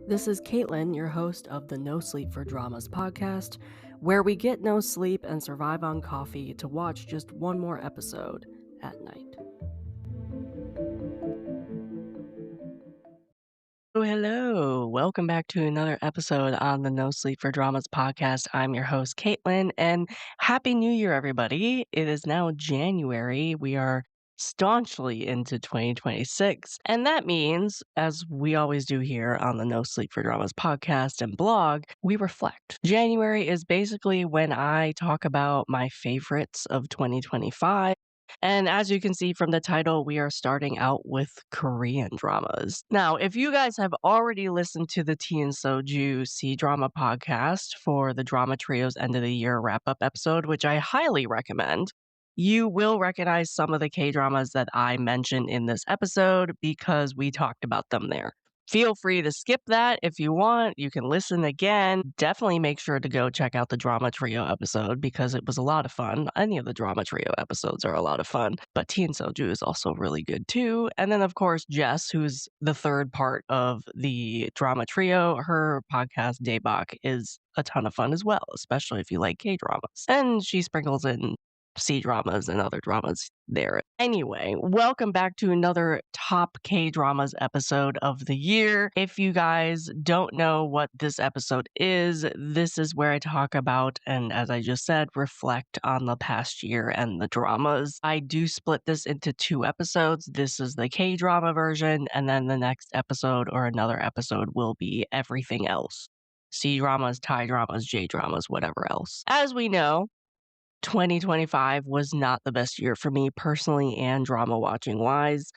This is Caitlin, your host of the NoSleep4Dramas Podcast, where we get no sleep and survive on coffee to watch just one more episode at night. Oh, hello. Welcome back to another episode on the NoSleep4Dramas Podcast. I'm your host, Caitlin, and Happy New Year, everybody. It is now January. We are staunchly into 2026. And that means, as we always do here on the NoSleep4Dramas podcast and blog, we reflect. January is basically when I talk about my favorites of 2025. And as you can see from the title, we are starting out with Korean dramas. Now, if you guys have already listened to the Tea and Soju C-Drama podcast for the Drama Trio's End of the Year wrap-up episode, which I highly recommend, you will recognize some of the K-dramas that I mentioned in this episode because we talked about them there. Feel free to skip that if you want. You can listen again. Definitely make sure to go check out the Drama Trio episode because it was a lot of fun. Any of the Drama Trio episodes are a lot of fun, but Tea and Soju is also really good too. And then, of course, Jess, who's the third part of the Drama Trio, her podcast, Daebak, is a ton of fun as well, especially if you like K-dramas. And she sprinkles in C-dramas and other dramas there. Anyway, welcome back to another top K-dramas episode of the year. If you guys don't know what this episode is, this is where I talk about, and as I just said, reflect on the past year and the dramas. I do split this into 2 episodes. This is the K-drama version, and then the next episode or another episode will be everything else. C-dramas, Thai dramas, J-dramas, whatever else. As we know, 2025 was not the best year for me personally and drama watching wise.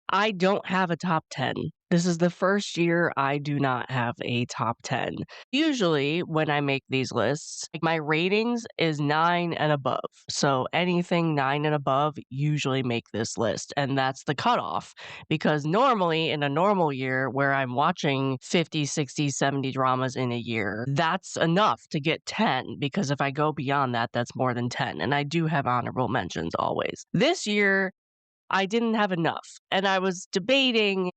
I don't have a top 10. This is the first year I do not have a top 10. Usually, when I make these lists, my ratings is 9 and above. So anything 9 and above usually make this list. And that's the cutoff. Because normally, in a normal year where I'm watching 50, 60, 70 dramas in a year, that's enough to get 10. Because if I go beyond that, that's more than 10. And I do have honorable mentions always. This year, I didn't have enough. And I was debating,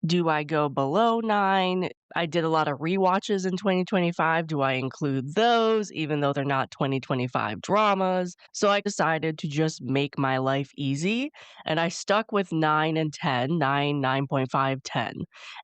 do I go below 9? I did a lot of rewatches in 2025. Do I include those, even though they're not 2025 dramas? So I decided to just make my life easy. And I stuck with 9 and 10, 9, 9.5, 10.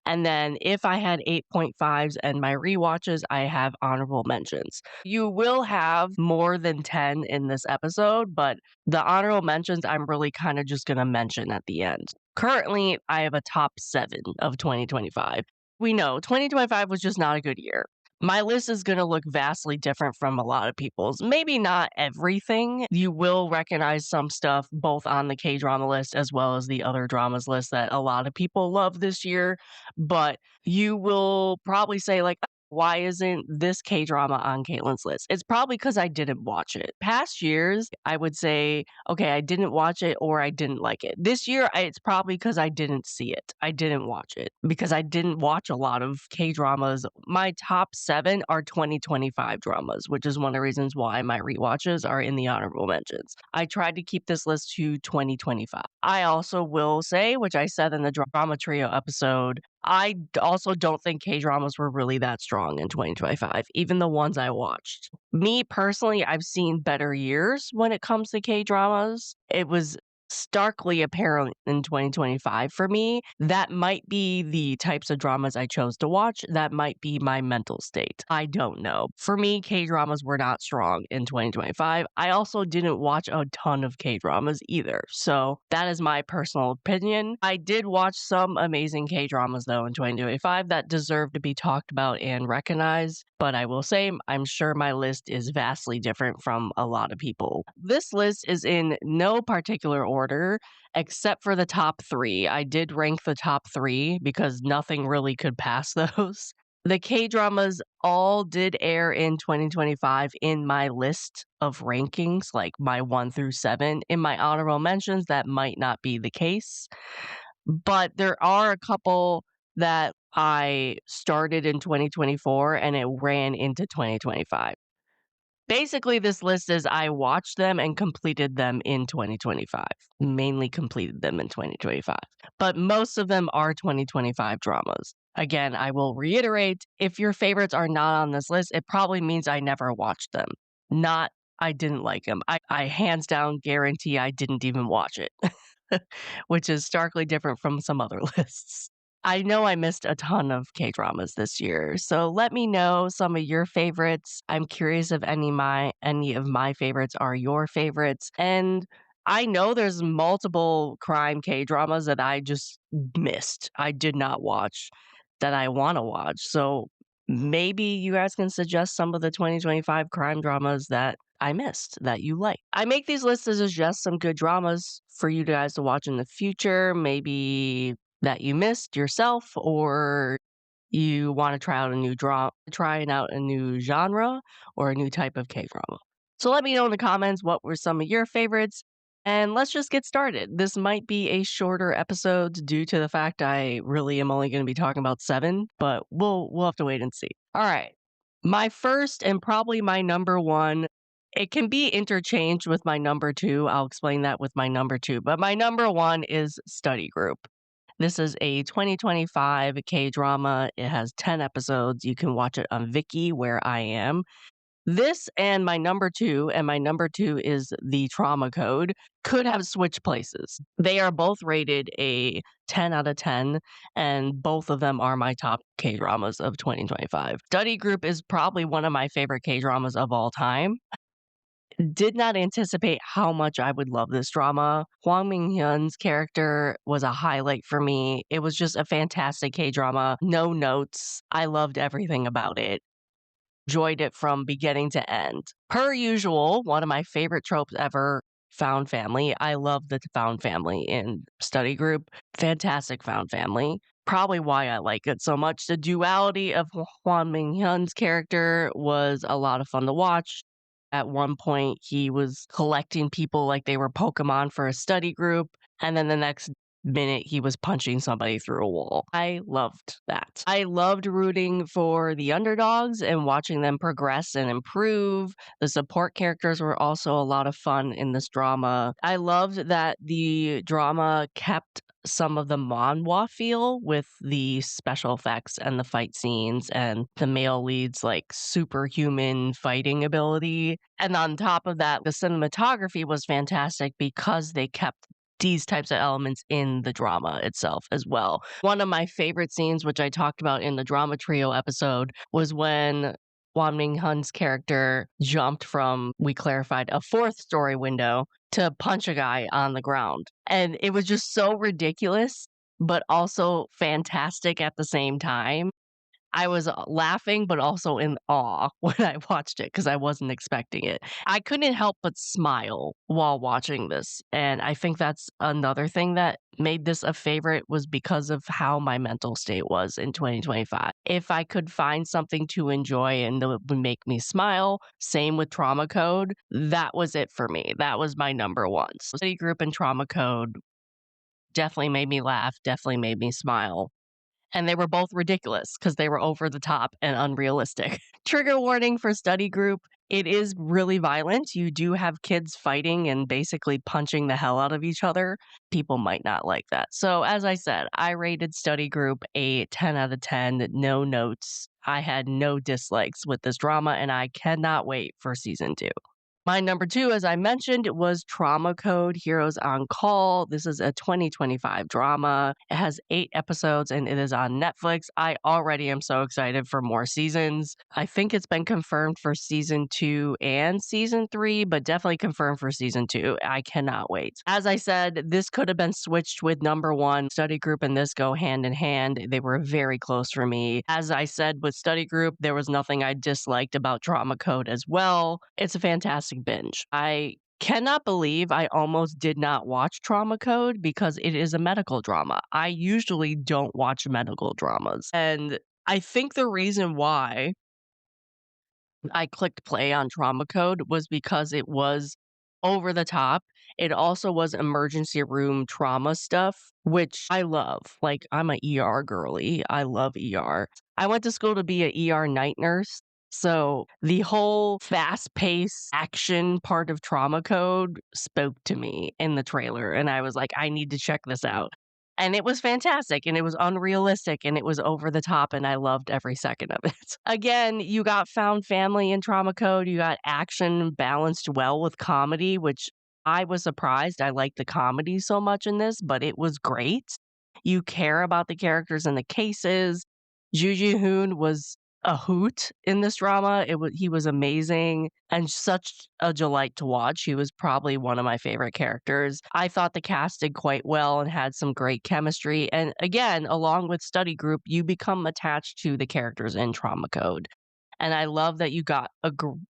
And then if I had 8.5s and my rewatches, I have honorable mentions. You will have more than 10 in this episode, but the honorable mentions I'm really kind of just going to mention at the end. Currently, I have a top 7 of 2025. We know 2025 was just not a good year. My list is going to look vastly different from a lot of people's. Maybe not everything. You will recognize some stuff both on the K-drama list as well as the other dramas list that a lot of people love this year. But you will probably say, like, why isn't this K-drama on Caitlin's list? It's probably because I didn't watch it. Past years, I would say, okay, I didn't watch it or I didn't like it. This year, it's probably because I didn't see it. I didn't watch it because I didn't watch a lot of K-dramas. My top 7 are 2025 dramas, which is one of the reasons why my rewatches are in the honorable mentions. I tried to keep this list to 2025. I also will say, which I said in the Drama Trio episode, I also don't think K-dramas were really that strong in 2025, even the ones I watched. Me personally, I've seen better years when it comes to K-dramas. It was starkly apparent in 2025 for me. That might be the types of dramas I chose to watch. That might be my mental state. I don't know. For me, K-dramas were not strong in 2025. I also didn't watch a ton of K-dramas either. So that is my personal opinion. I did watch some amazing K-dramas though in 2025 that deserve to be talked about and recognized. But I will say, I'm sure my list is vastly different from a lot of people. This list is in no particular order, except for the top 3. I did rank the top 3 because nothing really could pass those. The K-dramas all did air in 2025 in my list of rankings, like my 1 through 7. In my honorable mentions, that might not be the case. But there are a couple that I started in 2024 and it ran into 2025. Basically, this list is I watched them and completed them in 2025. Mainly completed them in 2025. But most of them are 2025 dramas. Again, I will reiterate, if your favorites are not on this list, it probably means I never watched them, not I didn't like them. I hands down guarantee I didn't even watch it, which is starkly different from some other lists. I know I missed a ton of K-dramas this year, so let me know some of your favorites. I'm curious if any of my favorites are your favorites, and I know there's multiple crime K-dramas that I just missed. I did not watch that I wanna watch, so maybe you guys can suggest some of the 2025 crime dramas that I missed that you like. I make these lists to suggest some good dramas for you guys to watch in the future, maybe that you missed yourself, or you wanna trying out a new genre or a new type of K-drama. So let me know in the comments what were some of your favorites, and let's just get started. This might be a shorter episode due to the fact I really am only gonna be talking about 7, but we'll have to wait and see. Alright. My first and probably my number 1, it can be interchanged with my number 2, I'll explain that with my number 2, but my number 1 is Study Group. This is a 2025 K-drama. It has 10 episodes. You can watch it on Viki, where I am. This and my number 2 is The Trauma Code, could have switched places. They are both rated a 10 out of 10, and both of them are my top K-dramas of 2025. Study Group is probably one of my favorite K-dramas of all time. Did not anticipate how much I would love this drama. Hwang Min-hyun's character was a highlight for me. It was just a fantastic K-drama. No notes. I loved everything about it. Enjoyed it from beginning to end. Per usual, one of my favorite tropes ever, found family. I love the found family in Study Group. Fantastic found family. Probably why I like it so much. The duality of Hwang Min-hyun's character was a lot of fun to watch. At one point, he was collecting people like they were Pokemon for a study group, and then the next minute, he was punching somebody through a wall. I loved that. I loved rooting for the underdogs and watching them progress and improve. The support characters were also a lot of fun in this drama. I loved that the drama kept some of the manhwa feel with the special effects and the fight scenes and the male lead's like superhuman fighting ability. And on top of that, the cinematography was fantastic because they kept these types of elements in the drama itself as well. One of my favorite scenes, which I talked about in the drama trio episode, was when Hwang Min-hyun's character jumped from, we clarified, a 4th-story window to punch a guy on the ground. And it was just so ridiculous, but also fantastic at the same time. I was laughing, but also in awe when I watched it because I wasn't expecting it. I couldn't help but smile while watching this, and I think that's another thing that made this a favorite was because of how my mental state was in 2025. If I could find something to enjoy and that would make me smile, same with Trauma Code, that was it for me. That was my number 1. So Study Group and Trauma Code definitely made me laugh, definitely made me smile. And they were both ridiculous because they were over the top and unrealistic. Trigger warning for Study Group. It is really violent. You do have kids fighting and basically punching the hell out of each other. People might not like that. So, as I said, I rated Study Group a 10 out of 10, no notes. I had no dislikes with this drama, and I cannot wait for season 2. My number 2, as I mentioned, was Trauma Code Heroes on Call. This is a 2025 drama. It has 8 episodes and it is on Netflix. I already am so excited for more seasons. I think it's been confirmed for season 2 and season 3, but definitely confirmed for season 2. I cannot wait. As I said, this could have been switched with number 1. Study Group and this go hand in hand. They were very close for me. As I said with Study Group, there was nothing I disliked about Trauma Code as well. It's a fantastic binge. I cannot believe I almost did not watch Trauma Code because it is a medical drama. I usually don't watch medical dramas. And I think the reason why I clicked play on Trauma Code was because it was over the top. It also was emergency room trauma stuff, which I love. Like, I'm a ER girly. I love ER. I went to school to be a ER night nurse. So the whole fast-paced action part of Trauma Code spoke to me in the trailer, and I was like, I need to check this out. And it was fantastic, and it was unrealistic, and it was over the top, and I loved every second of it. Again, you got found family in Trauma Code, you got action balanced well with comedy, which I was surprised I liked the comedy so much in this, but it was great. You care about the characters and the cases. Ju Ji Hoon was a hoot in this drama. He was amazing and such a delight to watch. He was probably one of my favorite characters. I thought the cast did quite well and had some great chemistry. And again, along with Study Group, you become attached to the characters in Trauma Code. And I love that you got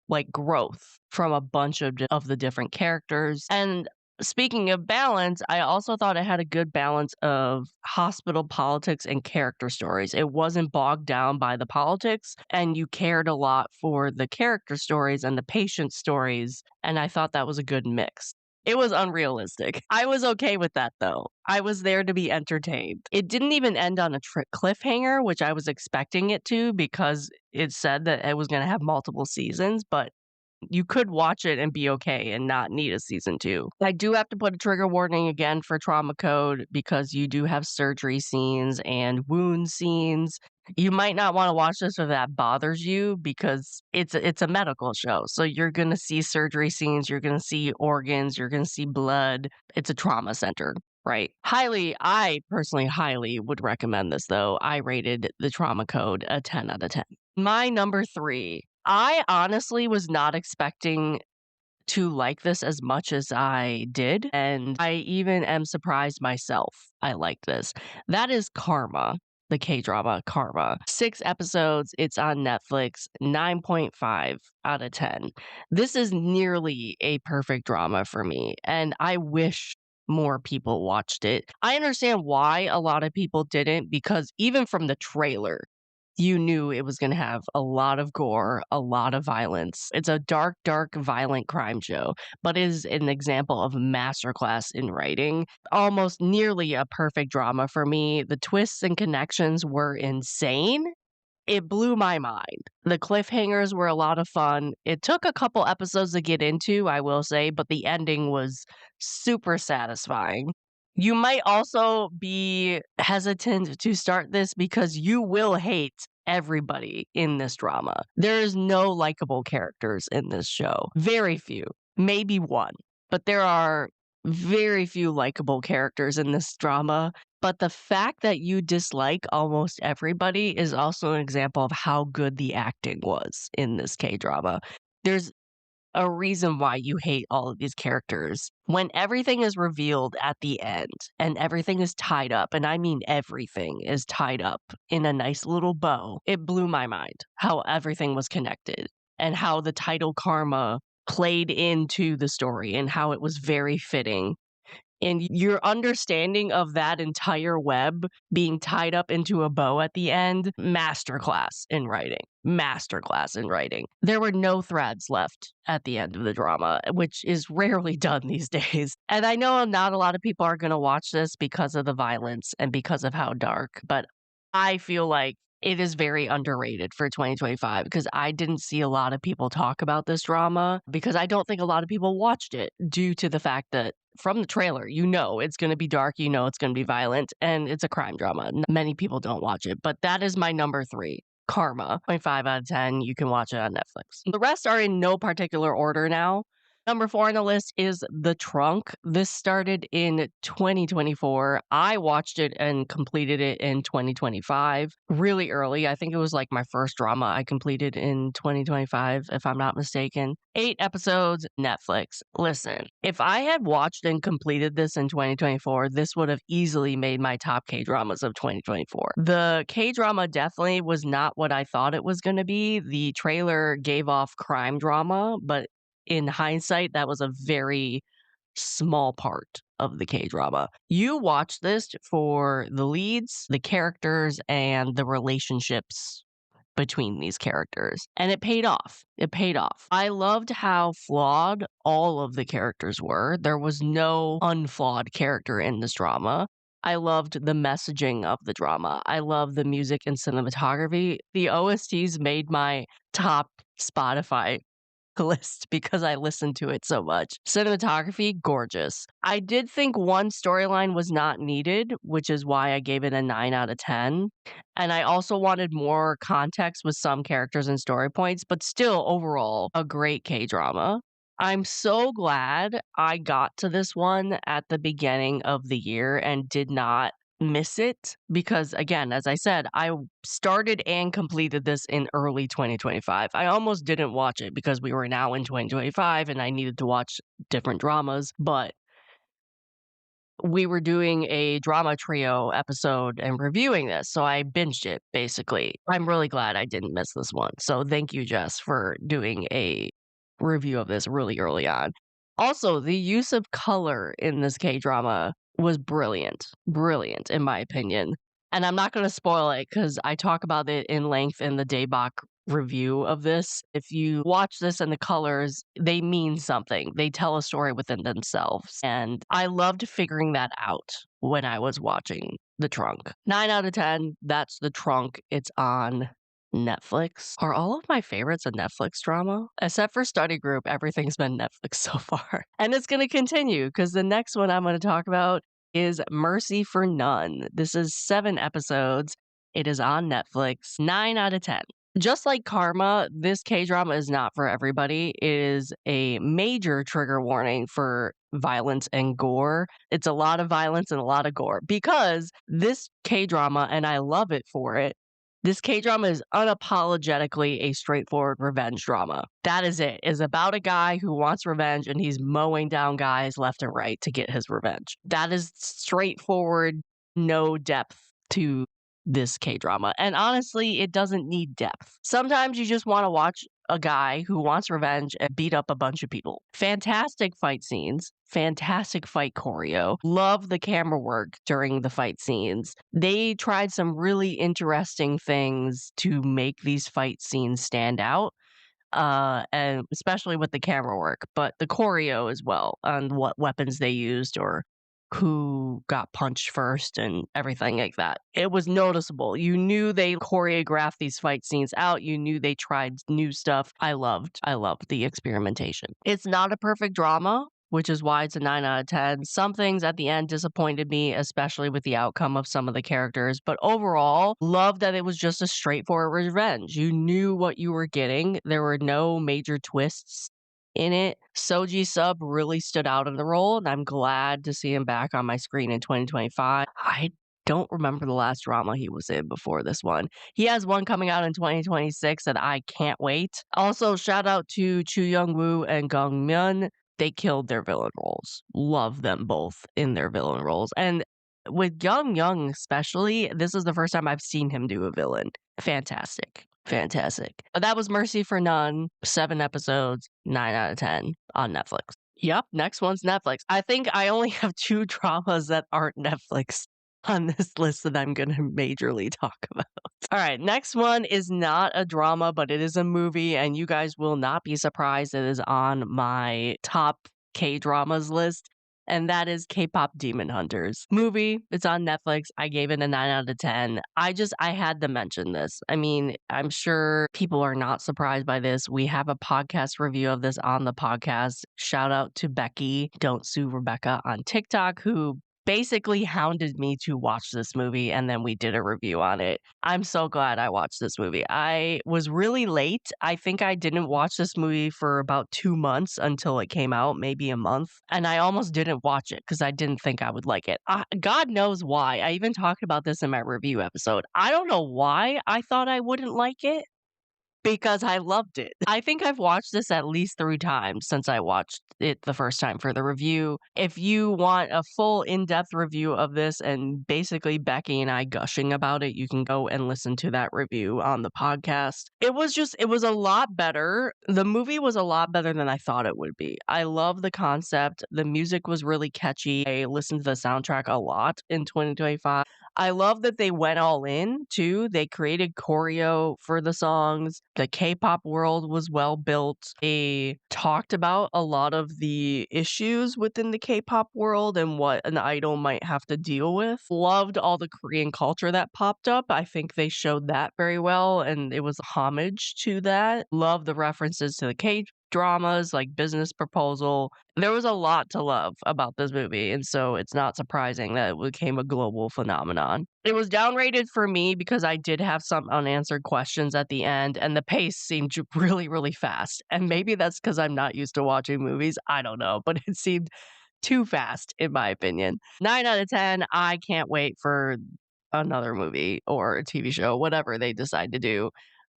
like growth from a bunch of the different characters. And speaking of balance, I also thought it had a good balance of hospital politics and character stories. It wasn't bogged down by the politics, and you cared a lot for the character stories and the patient stories, and I thought that was a good mix. It was unrealistic. I was okay with that though. I was there to be entertained. It didn't even end on a cliffhanger, which I was expecting it to because it said that it was going to have multiple seasons, but you could watch it and be okay and not need a season 2. I do have to put a trigger warning again for Trauma Code because you do have surgery scenes and wound scenes. You might not want to watch this if that bothers you because it's a medical show. So you're going to see surgery scenes, you're going to see organs, you're going to see blood. It's a trauma center. Right. I personally highly would recommend this though. I rated the Trauma Code a 10 out of 10. My number 3. I honestly was not expecting to like this as much as I did, and I even am surprised myself I liked this. That is Karma, the K-drama Karma. 6 episodes, it's on Netflix, 9.5 out of 10. This is nearly a perfect drama for me, and I wish more people watched it. I understand why a lot of people didn't, because even from the trailer, you knew it was gonna have a lot of gore, a lot of violence. It's a dark, dark, violent crime show, but is an example of masterclass in writing. Almost nearly a perfect drama for me. The twists and connections were insane. It blew my mind. The cliffhangers were a lot of fun. It took a couple episodes to get into, I will say, but the ending was super satisfying. You might also be hesitant to start this because you will hate everybody in this drama. There is no likable characters in this show. Very few, maybe one, but there are very few likable characters in this drama. But the fact that you dislike almost everybody is also an example of how good the acting was in this K-drama. There's a reason why you hate all of these characters. When everything is revealed at the end and everything is tied up, and I mean everything is tied up in a nice little bow, it blew my mind how everything was connected and how the title Karma played into the story and how it was very fitting. And your understanding of that entire web being tied up into a bow at the end, masterclass in writing. Masterclass in writing. There were no threads left at the end of the drama, which is rarely done these days. And I know not a lot of people are going to watch this because of the violence and because of how dark, but I feel like it is very underrated for 2025 because I didn't see a lot of people talk about this drama because I don't think a lot of people watched it due to the fact that from the trailer, you know it's going to be dark, you know it's going to be violent, and it's a crime drama. Many people don't watch it, but that is my number 3. Karma, 0.5 out of 10. You can watch it on Netflix. The rest are in no particular order now. Number 4 on the list is The Trunk. This started in 2024. I watched it and completed it in 2025, really early. I think it was like my first drama I completed in 2025, if I'm not mistaken. 8 episodes, Netflix. Listen, if I had watched and completed this in 2024, this would have easily made my top K-dramas of 2024. The K-drama definitely was not what I thought it was going to be. The trailer gave off crime drama, but in hindsight, that was a very small part of the K-drama. You watch this for the leads, the characters, and the relationships between these characters. And it paid off. It paid off. I loved how flawed all of the characters were. There was no unflawed character in this drama. I loved the messaging of the drama. I love the music and cinematography. The OSTs made my top Spotify list because I listened to it so much. Cinematography, gorgeous. I did think one storyline was not needed, which is why I gave it a 9 out of 10. And I also wanted more context with some characters and story points, but still, overall, a great K drama. I'm so glad I got to this one at the beginning of the year and did not miss it because, again, as I said, I started and completed this in early 2025. I almost didn't watch it because we were now in 2025 and I needed to watch different dramas, but we were doing a drama trio episode and reviewing this, so I binged it basically. I'm really glad I didn't miss this one. So thank you, Jess, for doing a review of this really early on. Also, the use of color in this K drama was brilliant. Brilliant, in my opinion. And I'm not going to spoil it because I talk about it in length in the Daybach review of this. If you watch this and the colors, they mean something. They tell a story within themselves. And I loved figuring that out when I was watching The Trunk. 9 out of 10, that's The Trunk. It's on Netflix. Are all of my favorites a Netflix drama? Except for Study Group, everything's been Netflix so far. And it's going to continue because the next one I'm going to talk about is Mercy for None. This is 7 episodes. It is on Netflix. 9 out of 10. Just like Karma, this K-drama is not for everybody. It is a major trigger warning for violence and gore. It's a lot of violence and a lot of gore because this K-drama, and I love it for it, this K-drama is unapologetically a straightforward revenge drama. That is it. It's about a guy who wants revenge and he's mowing down guys left and right to get his revenge. That is straightforward, no depth to this K-drama. And honestly, it doesn't need depth. Sometimes you just want to watch a guy who wants revenge and beat up a bunch of people. Fantastic fight scenes, fantastic fight choreo. Love the camera work during the fight scenes. They tried some really interesting things to make these fight scenes stand out. And especially with the camera work, but the choreo as well, on what weapons they used or who got punched first and everything like that. It was noticeable. You knew they choreographed these fight scenes out. You knew they tried new stuff. I loved the experimentation. It's not a perfect drama, which is why it's a 9 out of 10. Some things at the end disappointed me, especially with the outcome of some of the characters. But overall, loved that it was just a straightforward revenge. You knew what you were getting. There were no major twists in it. Soji Sub really stood out in the role, and I'm glad to see him back on my screen in 2025. I don't remember the last drama he was in before this one. He has one coming out in 2026 that I can't wait. Also, shout out to Chu Young Woo and Gong Myun. They killed their villain roles. Love them both in their villain roles. And with Young Young especially, this is the first time I've seen him do a villain. Fantastic. Fantastic. But that was Mercy for None. 7 episodes, 9 out of 10 on Netflix. Yep, next one's Netflix. I think I only have 2 dramas that aren't Netflix on this list that I'm going to majorly talk about. All right, next one is not a drama, but it is a movie, and you guys will not be surprised it is on my top K-dramas list. And that is K-pop Demon Hunters movie. It's on Netflix. I gave it a 9 out of 10. I had to mention this. I mean, I'm sure people are not surprised by this. We have a podcast review of this on the podcast. Shout out to Becky, Don't Sue Rebecca on TikTok, who basically hounded me to watch this movie, and then we did a review on it. I'm so glad I watched this movie. I was really late. I think I didn't watch this movie for about 2 months until it came out, maybe a month, and I almost didn't watch it because I didn't think I would like it. God knows why. I even talked about this in my review episode. I don't know why I thought I wouldn't like it. Because I loved it. I think I've watched this at least 3 times since I watched it the first time for the review. If you want a full in-depth review of this and basically Becky and I gushing about it, you can go and listen to that review on the podcast. It was a lot better. The movie was a lot better than I thought it would be. I love the concept. The music was really catchy. I listened to the soundtrack a lot in 2025. I love that they went all in too. They created choreo for the songs. The K-pop world was well built. They talked about a lot of the issues within the K-pop world and what an idol might have to deal with. Loved all the Korean culture that popped up. I think they showed that very well, and it was a homage to that. Love the references to the dramas, like Business Proposal. There was a lot to love about this movie, and so it's not surprising that it became a global phenomenon. It was downrated for me because I did have some unanswered questions at the end, and the pace seemed really, really fast. And maybe that's because I'm not used to watching movies. I don't know, but it seemed too fast, in my opinion. 9 out of 10. I can't wait for another movie or a TV show, whatever they decide to do.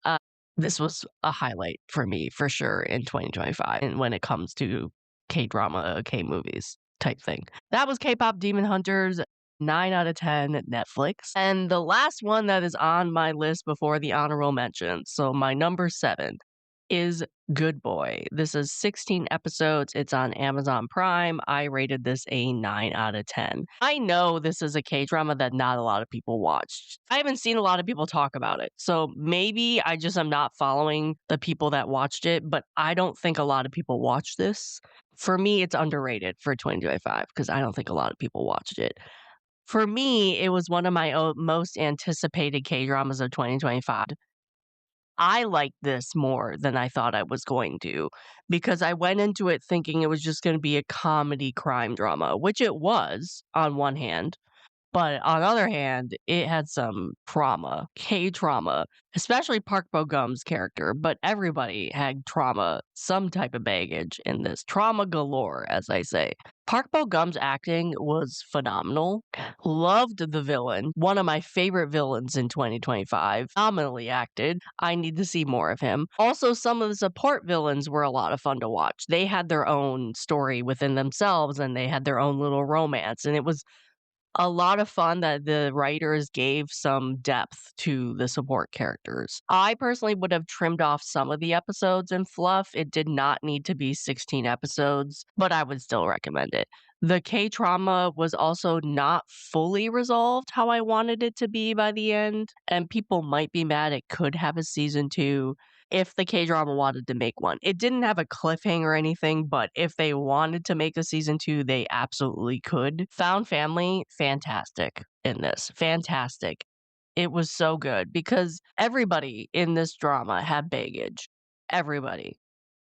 Uh, this was a highlight for me for sure in 2025 and when it comes to K-drama, K-movies type thing. That was K-pop Demon Hunters, 9 out of 10 Netflix. And the last one that is on my list before the honorable mentions, so my number 7 is Good Boy. This is 16 episodes. It's on Amazon Prime. I rated this a 9 out of 10. I know this is a K-drama that not a lot of people watched. I haven't seen a lot of people talk about it. So maybe I just am not following the people that watched it, but I don't think a lot of people watched this. For me, it's underrated for 2025 because I don't think a lot of people watched it. For me, it was one of my most anticipated K-dramas of 2025. I liked this more than I thought I was going to because I went into it thinking it was just going to be a comedy crime drama, which it was on one hand. But on the other hand, it had some trauma, K-trauma, especially Park Bo-gum's character, but everybody had trauma, some type of baggage in this. Trauma galore, as I say. Park Bo-gum's acting was phenomenal. Loved the villain, one of my favorite villains in 2025. Phenomenally acted. I need to see more of him. Also, some of the support villains were a lot of fun to watch. They had their own story within themselves and they had their own little romance, and it was a lot of fun that the writers gave some depth to the support characters. I personally would have trimmed off some of the episodes in fluff. It did not need to be 16 episodes, but I would still recommend it. The K trauma was also not fully resolved how I wanted it to be by the end, and people might be mad it could have a season 2 if the K-drama wanted to make one. It didn't have a cliffhanger or anything, but if they wanted to make a season 2, they absolutely could. Found Family, fantastic in this. Fantastic. It was so good because everybody in this drama had baggage. Everybody.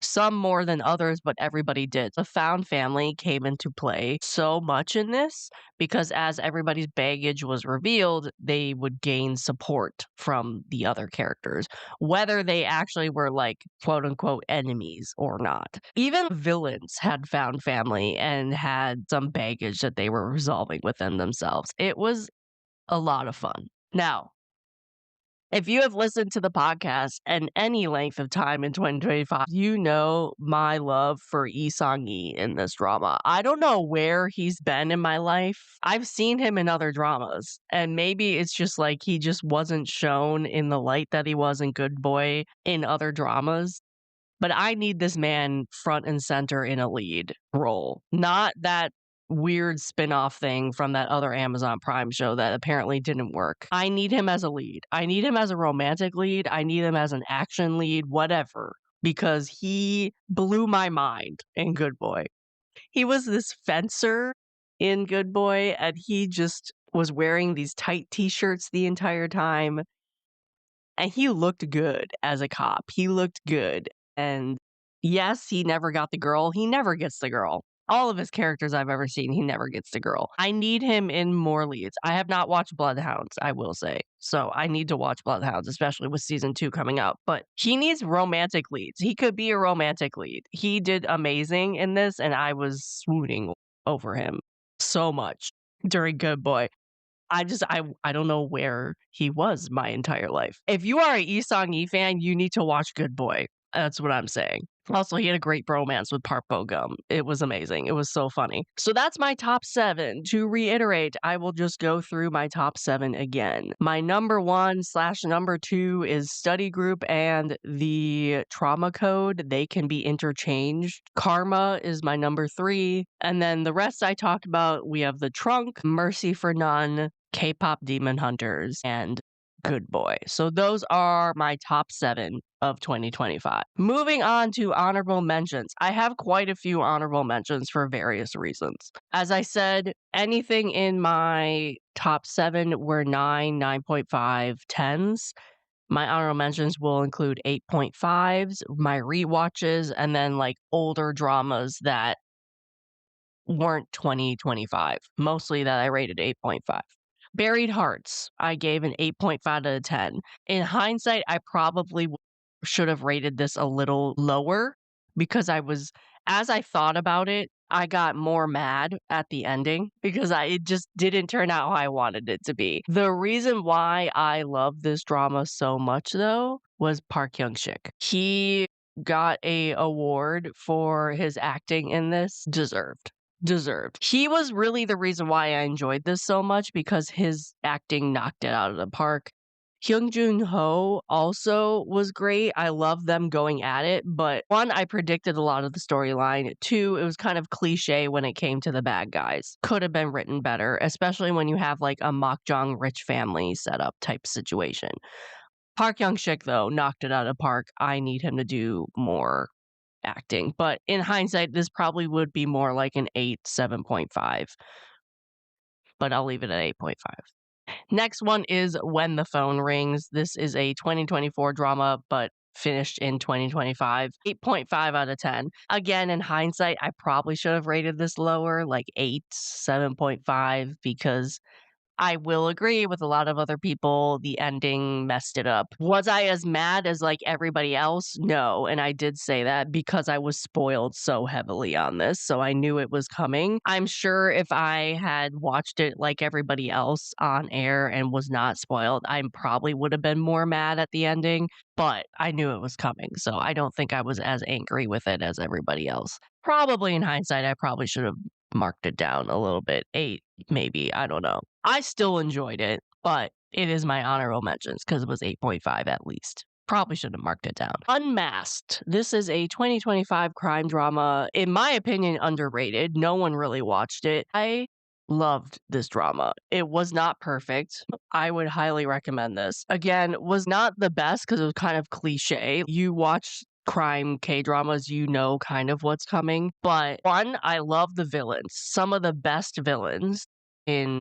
Some more than others, but everybody did. The found family came into play so much in this because as everybody's baggage was revealed, they would gain support from the other characters, whether they actually were like quote unquote enemies or not. Even villains had found family and had some baggage that they were resolving within themselves. It was a lot of fun. Now, if you have listened to the podcast and any length of time in 2025, you know my love for Lee Sung-gi in this drama. I don't know where he's been in my life. I've seen him in other dramas, and maybe it's just like he just wasn't shown in the light that he was in Good Boy in other dramas. But I need this man front and center in a lead role, not that weird spin-off thing from that other Amazon Prime show that apparently didn't work. I need him as a lead. I need him as a romantic lead. I need him as an action lead, whatever, because he blew my mind in Good Boy. He was this fencer in Good Boy, and he just was wearing these tight t-shirts the entire time. And he looked good as a cop. He looked good. And yes, he never got the girl. He never gets the girl. All of his characters I've ever seen, he never gets the girl. I need him in more leads. I have not watched Bloodhounds, I will say. So I need to watch Bloodhounds, especially with season 2 coming out. But he needs romantic leads. He could be a romantic lead. He did amazing in this, and I was swooning over him so much during Good Boy. I don't know where he was my entire life. If you are a Lee Sung-gi fan, you need to watch Good Boy. That's what I'm saying. Also, he had a great bromance with Park Bo-gum. It was amazing. It was so funny. So that's my top 7. To reiterate, I will just go through my top 7 again. My number 1/number 2 is Study Group and the Trauma Code. They can be interchanged. Karma is my number 3. And then the rest I talked about, we have The Trunk, Mercy for None, K-pop Demon Hunters, and Good Boy. So those are my top 7 of 2025. Moving on to honorable mentions. I have quite a few honorable mentions for various reasons. As I said, anything in my top 7 were 9, 9.5, 10s. My honorable mentions will include 8.5s, my rewatches, and then like older dramas that weren't 2025, mostly that I rated 8.5. Buried Hearts, I gave an 8.5 out of 10. In hindsight, I probably should have rated this a little lower because as I thought about it, I got more mad at the ending because it just didn't turn out how I wanted it to be. The reason why I love this drama so much, though, was Park Hyung-sik. He got a award for his acting in this. Deserved. He was really the reason why I enjoyed this so much because his acting knocked it out of the park. Hyung Jun Ho also was great. I love them going at it, but one, I predicted a lot of the storyline. Two, it was kind of cliche when it came to the bad guys. Could have been written better, especially when you have like a Mokjong rich family setup type situation. Park Hyung-sik, though, knocked it out of the park. I need him to do more acting. But in hindsight, this probably would be more like an 8, 7.5. But I'll leave it at 8.5. Next one is When the Phone Rings. This is a 2024 drama, but finished in 2025. 8.5 out of 10. Again, in hindsight, I probably should have rated this lower, like 8, 7.5, because I will agree with a lot of other people, the ending messed it up. Was I as mad as, like, everybody else? No, and I did say that because I was spoiled so heavily on this, so I knew it was coming. I'm sure if I had watched it like everybody else on air and was not spoiled, I probably would have been more mad at the ending, but I knew it was coming, so I don't think I was as angry with it as everybody else. Probably in hindsight, I probably should have marked it down a little bit. 8, maybe, I don't know. I still enjoyed it, but it is my honorable mentions because it was 8.5 at least. Probably should have marked it down. Unmasked. This is a 2025 crime drama. In my opinion, underrated. No one really watched it. I loved this drama. It was not perfect. I would highly recommend this. Again, was not the best because it was kind of cliche. You watch crime K-dramas, you know kind of what's coming. But one, I love the villains. Some of the best villains in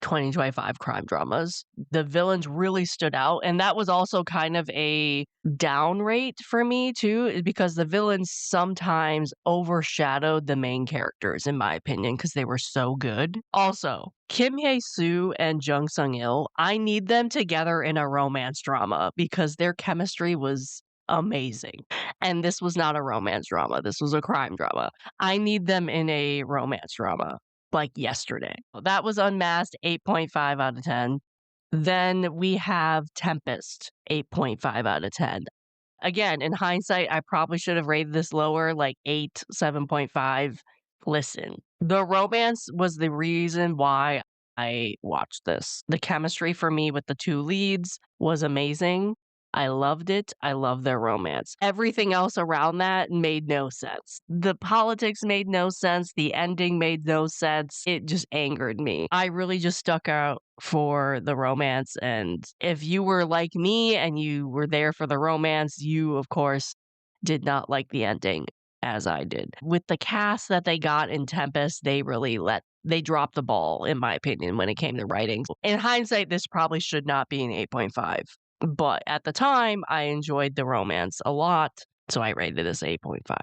2025 crime dramas. The villains really stood out, and that was also kind of a down rate for me too, is because the villains sometimes overshadowed the main characters, in my opinion, because they were so good. Also, Kim Hae-soo and Jung Sung-il, I need them together in a romance drama because their chemistry was amazing. And this was not a romance drama. This was a crime drama. I need them in a romance drama like yesterday. That was Unmasked, 8.5 out of 10. Then we have Tempest, 8.5 out of 10. Again, in hindsight, I probably should have rated this lower, like 8, 7.5. Listen, the romance was the reason why I watched this. The chemistry for me with the two leads was amazing. I loved it. I love their romance. Everything else around that made no sense. The politics made no sense. The ending made no sense. It just angered me. I really just stuck out for the romance. And if you were like me and you were there for the romance, you, of course, did not like the ending as I did. With the cast that they got in Tempest, they dropped the ball, in my opinion, when it came to writing. In hindsight, this probably should not be an 8.5. But at the time, I enjoyed the romance a lot, so I rated this 8.5.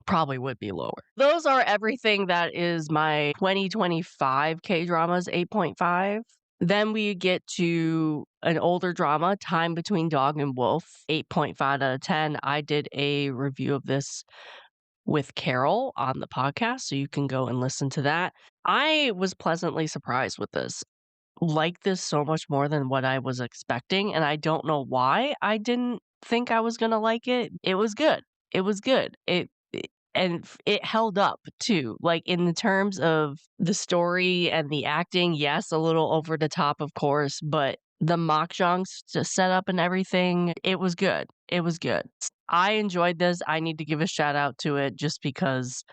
Probably would be lower. Those are everything that is my 2025 K-dramas 8.5. Then we get to an older drama, Time Between Dog and Wolf, 8.5 out of 10. I did a review of this with Carol on the podcast, so you can go and listen to that. I was pleasantly surprised with this. Like this so much more than what I was expecting, and I don't know why I didn't think I was gonna like it. It was good. It was good. It held up too. Like in the terms of the story and the acting, yes, a little over the top, of course, but the Mokjong's set up and everything, it was good. It was good. I enjoyed this. I need to give a shout out to it just because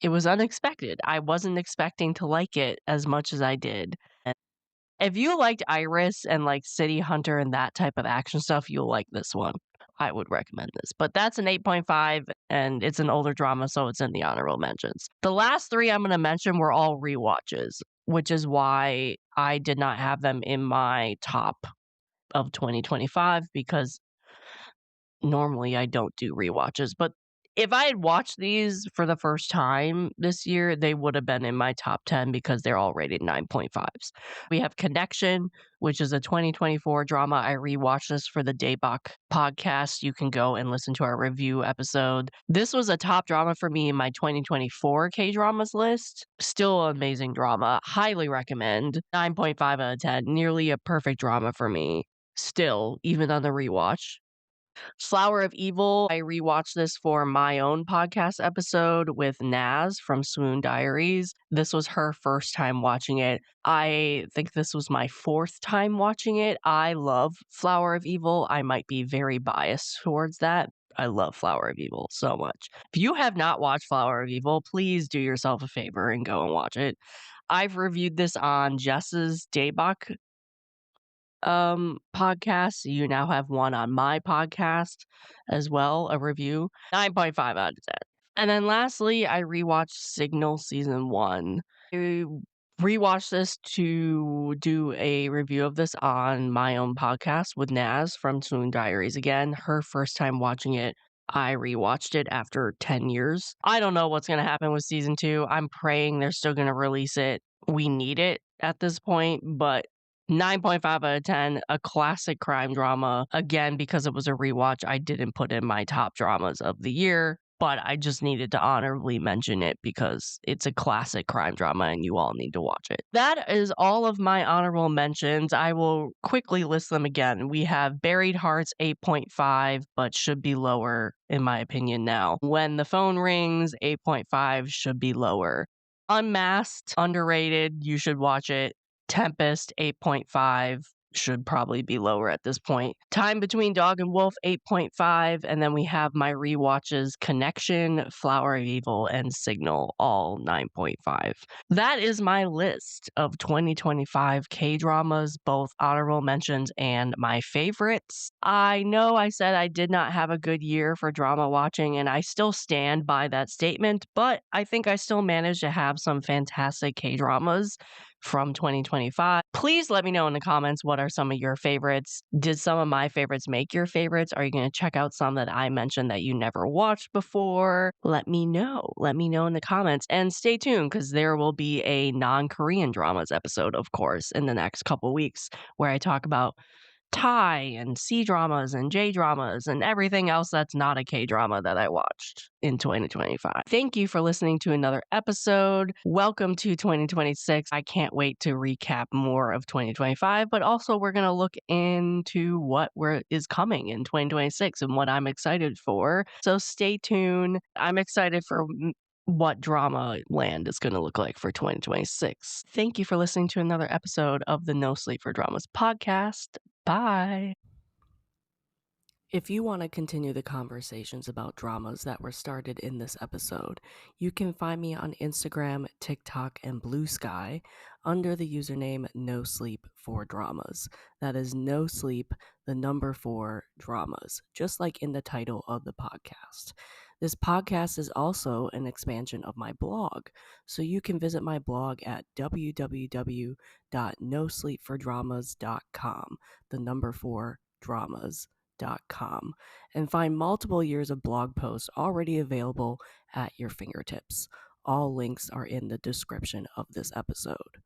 it was unexpected. I wasn't expecting to like it as much as I did. If you liked Iris and, like, City Hunter and that type of action stuff, you'll like this one. I would recommend this. But that's an 8.5, and it's an older drama, so it's in the honorable mentions. The last 3 I'm gonna mention were all rewatches, which is why I did not have them in my top of 2025 because normally I don't do rewatches, but if I had watched these for the first time this year, they would have been in my top 10 because they're all rated 9.5s. We have Connection, which is a 2024 drama. I rewatched this for the Daybach podcast. You can go and listen to our review episode. This was a top drama for me in my 2024 K-dramas list. Still an amazing drama. Highly recommend. 9.5 out of 10. Nearly a perfect drama for me. Still, even on the rewatch. Flower of Evil, I rewatched this for my own podcast episode with Naz from Swoon Diaries. This was her first time watching it. I think this was my fourth time watching it. I love Flower of Evil. I might be very biased towards that. I love Flower of Evil so much. If you have not watched Flower of Evil, please do yourself a favor and go and watch it. I've reviewed this on Jess's Daybach podcast. You now have one on my podcast as well, a review. 9.5 out of 10. And then lastly, I rewatched Signal season 1. I rewatched this to do a review of this on my own podcast with Naz from Swoon Diaries. Again, her first time watching it. I rewatched it after 10 years. I don't know what's going to happen with season 2. I'm praying they're still going to release it. We need it at this point, but 9.5 out of 10, a classic crime drama. Again, because it was a rewatch, I didn't put in my top dramas of the year, but I just needed to honorably mention it because it's a classic crime drama and you all need to watch it. That is all of my honorable mentions. I will quickly list them again. We have Buried Hearts 8.5, but should be lower in my opinion now. When the Phone Rings 8.5 should be lower. Unmasked, underrated, you should watch it. Tempest 8.5 should probably be lower at this point. Time Between Dog and Wolf 8.5, and then we have my rewatches Connection, Flower of Evil, and Signal, all 9.5. That is my list of 2025 K-dramas, both honorable mentions and my favorites. I know I said I did not have a good year for drama watching, and I still stand by that statement, but I think I still managed to have some fantastic K-dramas from 2025. Please let me know in the comments what are some of your favorites. Did some of my favorites make your favorites? Are you going to check out some that I mentioned that you never watched before? Let me know. Let me know in the comments. And stay tuned because there will be a non-Korean dramas episode, of course, in the next couple weeks where I talk about Thai and C dramas and J dramas and everything else that's not a K drama that I watched in 2025. Thank you for listening to another episode. Welcome to 2026. I can't wait to recap more of 2025, but also we're going to look into what is coming in 2026 and what I'm excited for. So stay tuned. I'm excited for what drama land is going to look like for 2026. Thank you for listening to another episode of the No Sleep for Dramas podcast. Bye. If you want to continue the conversations about dramas that were started in this episode, you can find me on Instagram, TikTok, and Blue Sky under the username NoSleep4Dramas. That is no sleep, the number 4 dramas, just like in the title of the podcast. This podcast is also an expansion of my blog, so you can visit my blog at www.NoSleep4Dramas.com, the number 4 dramas.com, and find multiple years of blog posts already available at your fingertips. All links are in the description of this episode.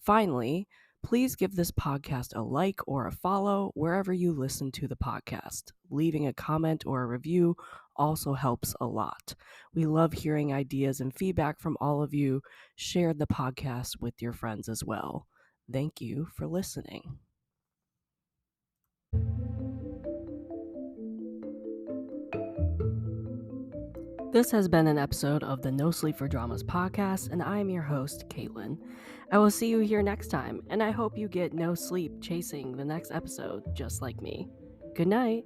Finally, please give this podcast a like or a follow wherever you listen to the podcast. Leaving a comment or a review also helps a lot. We love hearing ideas and feedback from all of you. Share the podcast with your friends as well. Thank you for listening. This has been an episode of the No Sleep for Dramas podcast, and I am your host, Caitlin. I will see you here next time, and I hope you get no sleep chasing the next episode just like me. Good night.